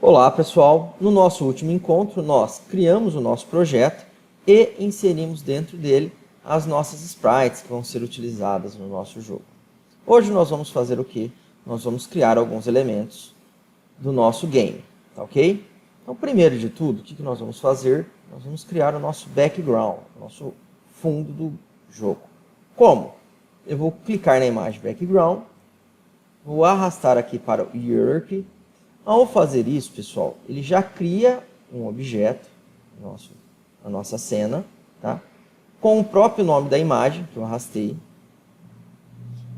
Olá pessoal, no nosso último encontro nós criamos o nosso projeto e inserimos dentro dele as nossas sprites que vão ser utilizadas no nosso jogo. Hoje nós vamos fazer o que? Nós vamos criar alguns elementos do nosso game, tá ok? Então primeiro de tudo, o que nós vamos fazer? Nós vamos criar o nosso background, o nosso fundo do jogo. Como? Eu vou clicar na imagem background, vou arrastar aqui para o hierarchy. Ao fazer isso, pessoal, ele já cria um objeto, a nossa cena, tá? Com o próprio nome da imagem, que eu arrastei.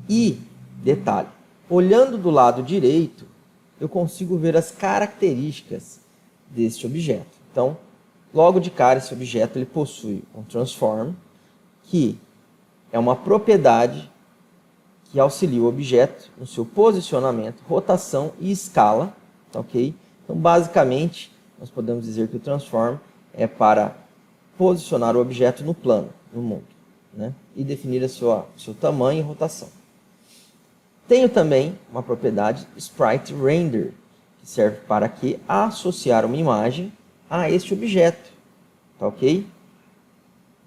E, detalhe, olhando do lado direito, eu consigo ver as características deste objeto. Então, logo de cara, esse objeto ele possui um transform, que é uma propriedade que auxilia o objeto no seu posicionamento, rotação e escala. Ok? Então, basicamente, nós podemos dizer que o transform é para posicionar o objeto no plano, no mundo, né? E definir seu tamanho e rotação. Tenho também uma propriedade Sprite Render, que serve para que associar uma imagem a este objeto, tá ok?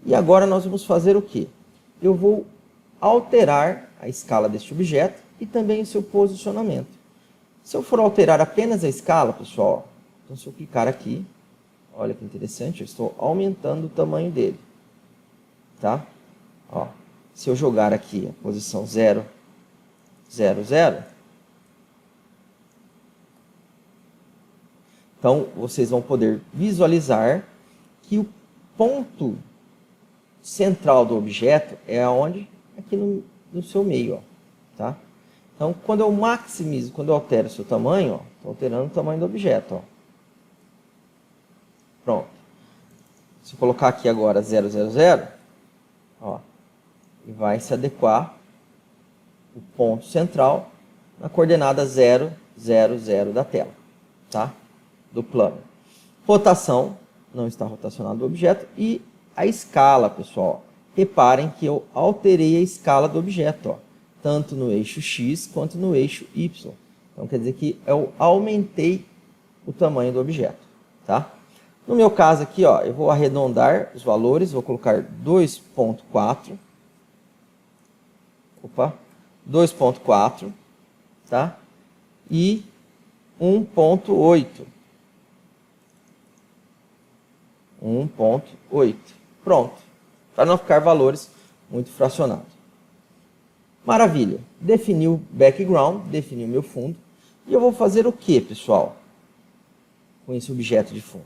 E agora nós vamos fazer o quê? Eu vou alterar a escala deste objeto e também o seu posicionamento. Se eu for alterar apenas a escala, pessoal, então se eu clicar aqui, olha que interessante, eu estou aumentando o tamanho dele, tá? Ó, se eu jogar aqui a posição 0, 0, 0, então vocês vão poder visualizar que o ponto central do objeto é onde? Aqui no seu meio, ó, tá? Então, quando eu maximizo, quando eu altero o seu tamanho, estou alterando o tamanho do objeto. Ó. Pronto. Se eu colocar aqui agora 0, 0, 0, ó, ele vai se adequar o ponto central na coordenada 0, 0, 0 da tela, tá? Do plano. Rotação, não está rotacionado o objeto. E a escala, pessoal. Reparem que eu alterei a escala do objeto, ó. Tanto no eixo X quanto no eixo Y. Então, quer dizer que eu aumentei o tamanho do objeto. Tá? No meu caso aqui, ó, eu vou arredondar os valores, vou colocar 2.4. Opa! 2.4. Tá? E 1.8. 1.8. Pronto. Para não ficar valores muito fracionados. Maravilha, defini o background, defini o meu fundo. E eu vou fazer o que, pessoal? Com esse objeto de fundo.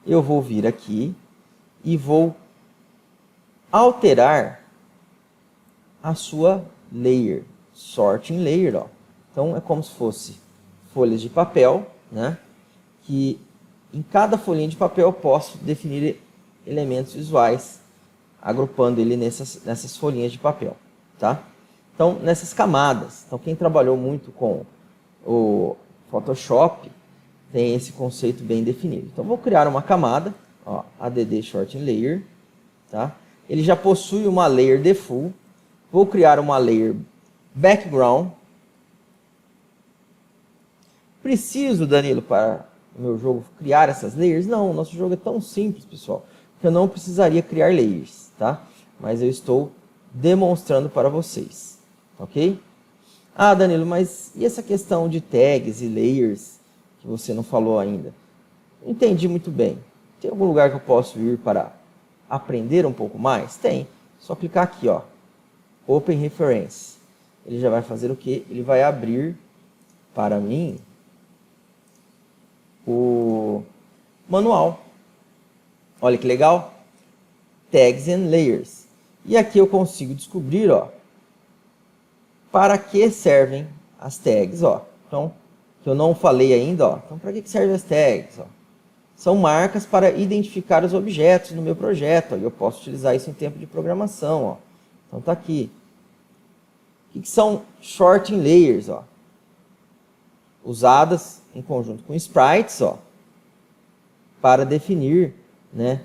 Eu vou vir aqui e vou alterar a sua layer, sorting layer. Ó. Então, é como se fosse folhas de papel, né? Que em cada folhinha de papel eu posso definir elementos visuais, agrupando ele nessas folhinhas de papel, tá? Então, nessas camadas, então quem trabalhou muito com o Photoshop tem esse conceito bem definido. Então, vou criar uma camada, ó, add shorten layer, tá? Ele já possui uma layer default. Vou criar uma layer background. Preciso, Danilo, para o meu jogo criar essas layers? Não, o nosso jogo é tão simples, pessoal, que eu não precisaria criar layers, tá? Mas eu estou demonstrando para vocês. Ok? Ah, Danilo, mas e essa questão de tags e layers que você não falou ainda? Não entendi muito bem. Tem algum lugar que eu posso ir para aprender um pouco mais? Tem. Só clicar aqui, ó. Open Reference. Ele já vai fazer o quê? Ele vai abrir para mim o manual. Olha que legal. Tags and Layers. E aqui eu consigo descobrir, ó, para que servem as tags, ó. Então, que eu não falei ainda, ó. Então, para que servem as tags, ó? São marcas para identificar os objetos no meu projeto, ó. E eu posso utilizar isso em tempo de programação, ó. Então, tá aqui. O que são shorting layers, ó? Usadas em conjunto com sprites, ó, para definir, né,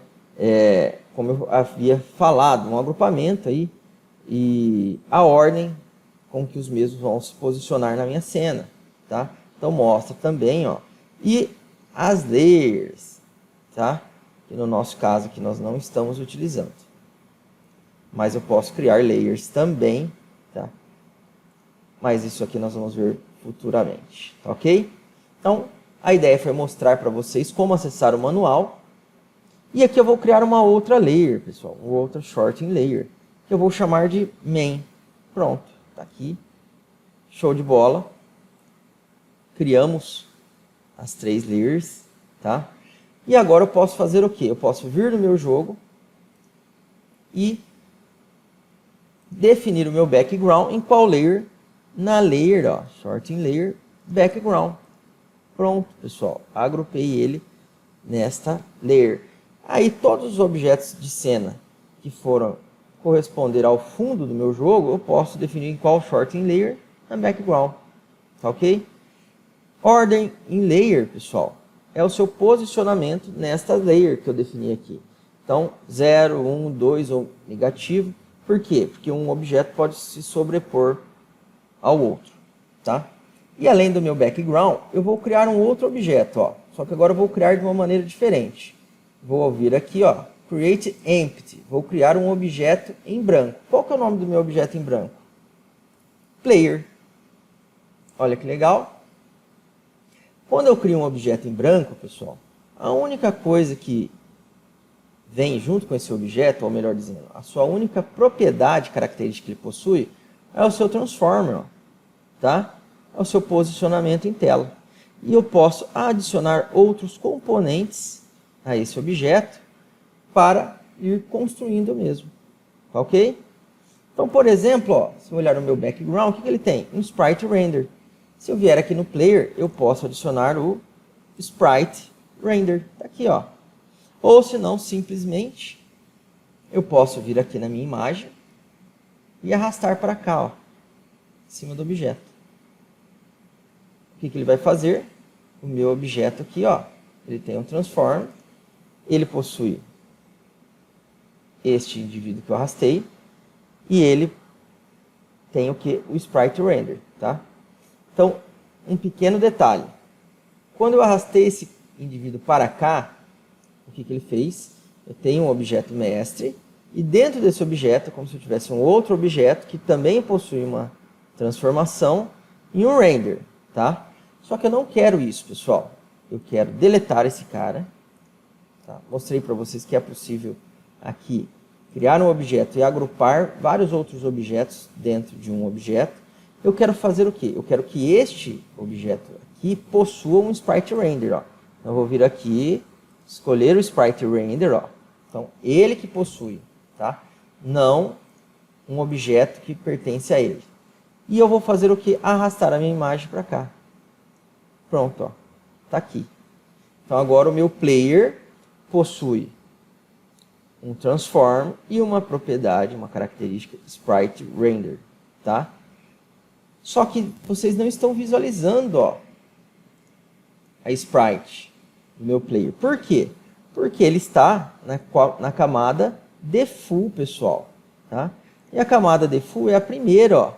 como eu havia falado, um agrupamento aí e a ordem com que os mesmos vão se posicionar na minha cena, tá? Então mostra também, ó. E as layers, tá? Que no nosso caso aqui nós não estamos utilizando. Mas eu posso criar layers também, tá? Mas isso aqui nós vamos ver futuramente, tá ok? Então, a ideia foi mostrar para vocês como acessar o manual. E aqui eu vou criar uma outra layer, pessoal, uma outra sorting layer, que eu vou chamar de main. Pronto, tá aqui. Show de bola. Criamos as 3 layers, tá? E agora eu posso fazer o quê? Eu posso vir no meu jogo e definir o meu background em qual layer? Na layer, ó, sorting layer, background. Pronto, pessoal, agrupei ele nesta layer. Aí todos os objetos de cena que foram corresponder ao fundo do meu jogo, eu posso definir em qual sorting layer? Na background, tá ok? Ordem em layer, pessoal, é o seu posicionamento nesta layer que eu defini aqui. Então, 0, 1, 2 ou negativo. Por quê? Porque um objeto pode se sobrepor ao outro, tá? E além do meu background, eu vou criar um outro objeto, ó. Só que agora eu vou criar de uma maneira diferente. Vou vir aqui, ó, Create Empty. Vou criar um objeto em branco. Qual que é o nome do meu objeto em branco? Player. Olha que legal. Quando eu crio um objeto em branco, pessoal, a única coisa que vem junto com esse objeto, ou melhor dizendo, a sua única propriedade característica que ele possui, é o seu transformer, ó, tá? É o seu posicionamento em tela. E eu posso adicionar outros componentes a esse objeto para ir construindo mesmo, tá ok? Então, por exemplo, ó, se eu olhar no meu background, o que ele tem? Um sprite render. Se eu vier aqui no player, eu posso adicionar o sprite render, tá aqui, ó. Ou se não, simplesmente, eu posso vir aqui na minha imagem e arrastar para cá, ó, em cima do objeto. O que ele vai fazer? O meu objeto aqui, ó, ele tem um transform, ele possui este indivíduo que eu arrastei, e ele tem o que? O sprite render, tá? Então, um pequeno detalhe. Quando eu arrastei esse indivíduo para cá, o que ele fez? Eu tenho um objeto mestre, e dentro desse objeto, como se eu tivesse um outro objeto que também possui uma transformação e um render, tá? Só que eu não quero isso, pessoal. Eu quero deletar esse cara. Tá? Mostrei para vocês que é possível aqui criar um objeto e agrupar vários outros objetos dentro de um objeto. Eu quero fazer o quê? Eu quero que este objeto aqui possua um sprite render, ó. Então, eu vou vir aqui, escolher o sprite render, ó. Então, ele que possui, tá? Não um objeto que pertence a ele. E eu vou fazer o que? Arrastar a minha imagem para cá. Pronto, ó. Tá aqui. Então, agora o meu player possui um transform e uma propriedade, uma característica sprite render, tá? Só que vocês não estão visualizando, ó, a sprite do meu player. Por quê? Porque ele está na camada default, pessoal, tá? E a camada default é a primeira, ó.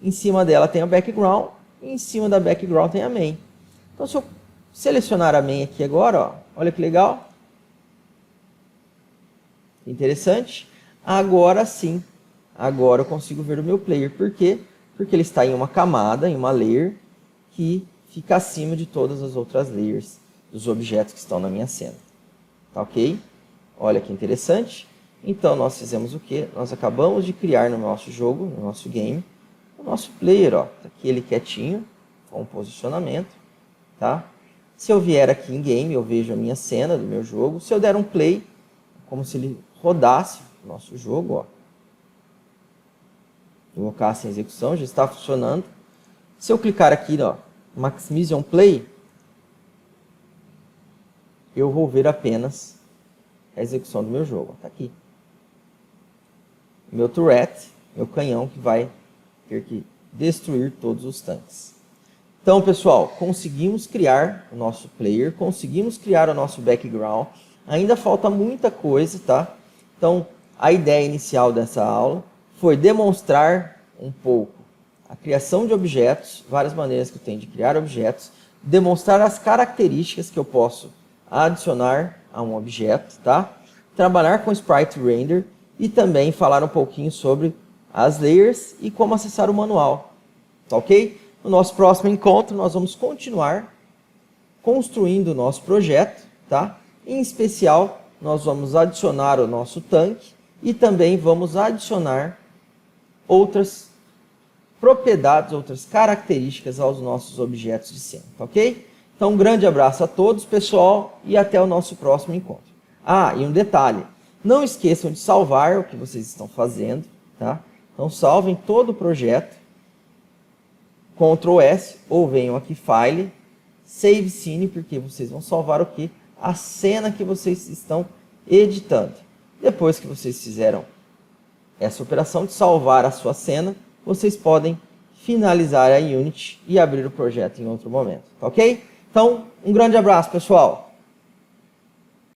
Em cima dela tem a background e em cima da background tem a main. Então, se eu selecionar a main aqui agora, ó, olha que legal. Interessante. Agora sim, agora eu consigo ver o meu player. Por quê? Porque ele está em uma camada, em uma layer, que fica acima de todas as outras layers dos objetos que estão na minha cena. Tá ok? Olha que interessante. Então, nós fizemos o quê? Nós acabamos de criar no nosso jogo, no nosso game, o nosso player, ó. Tá aqui ele quietinho, com um posicionamento, tá? Se eu vier aqui em game, eu vejo a minha cena do meu jogo. Se eu der um play, como se ele rodasse o nosso jogo, ó. Colocasse em execução, já está funcionando. Se eu clicar aqui, ó, Maximize on Play, eu vou ver apenas a execução do meu jogo. Está aqui. Meu turret, meu canhão que vai ter que destruir todos os tanques. Então, pessoal, conseguimos criar o nosso player, conseguimos criar o nosso background. Ainda falta muita coisa, tá? Então, a ideia inicial dessa aula foi demonstrar um pouco a criação de objetos, várias maneiras que eu tenho de criar objetos, demonstrar as características que eu posso adicionar a um objeto, tá? Trabalhar com Sprite Render e também falar um pouquinho sobre as layers e como acessar o manual, tá ok? No nosso próximo encontro nós vamos continuar construindo o nosso projeto, tá? Em especial, nós vamos adicionar o nosso tanque e também vamos adicionar outras propriedades, outras características aos nossos objetos de cena, tá ok? Então, um grande abraço a todos, pessoal, e até o nosso próximo encontro. Ah, e um detalhe, não esqueçam de salvar o que vocês estão fazendo, tá? Então, salvem todo o projeto, Ctrl S, ou venham aqui, File, Save Scene, porque vocês vão salvar o quê? A cena que vocês estão editando. Depois que vocês fizeram essa operação de salvar a sua cena, vocês podem finalizar a Unity e abrir o projeto em outro momento, tá ok? Então, um grande abraço, pessoal!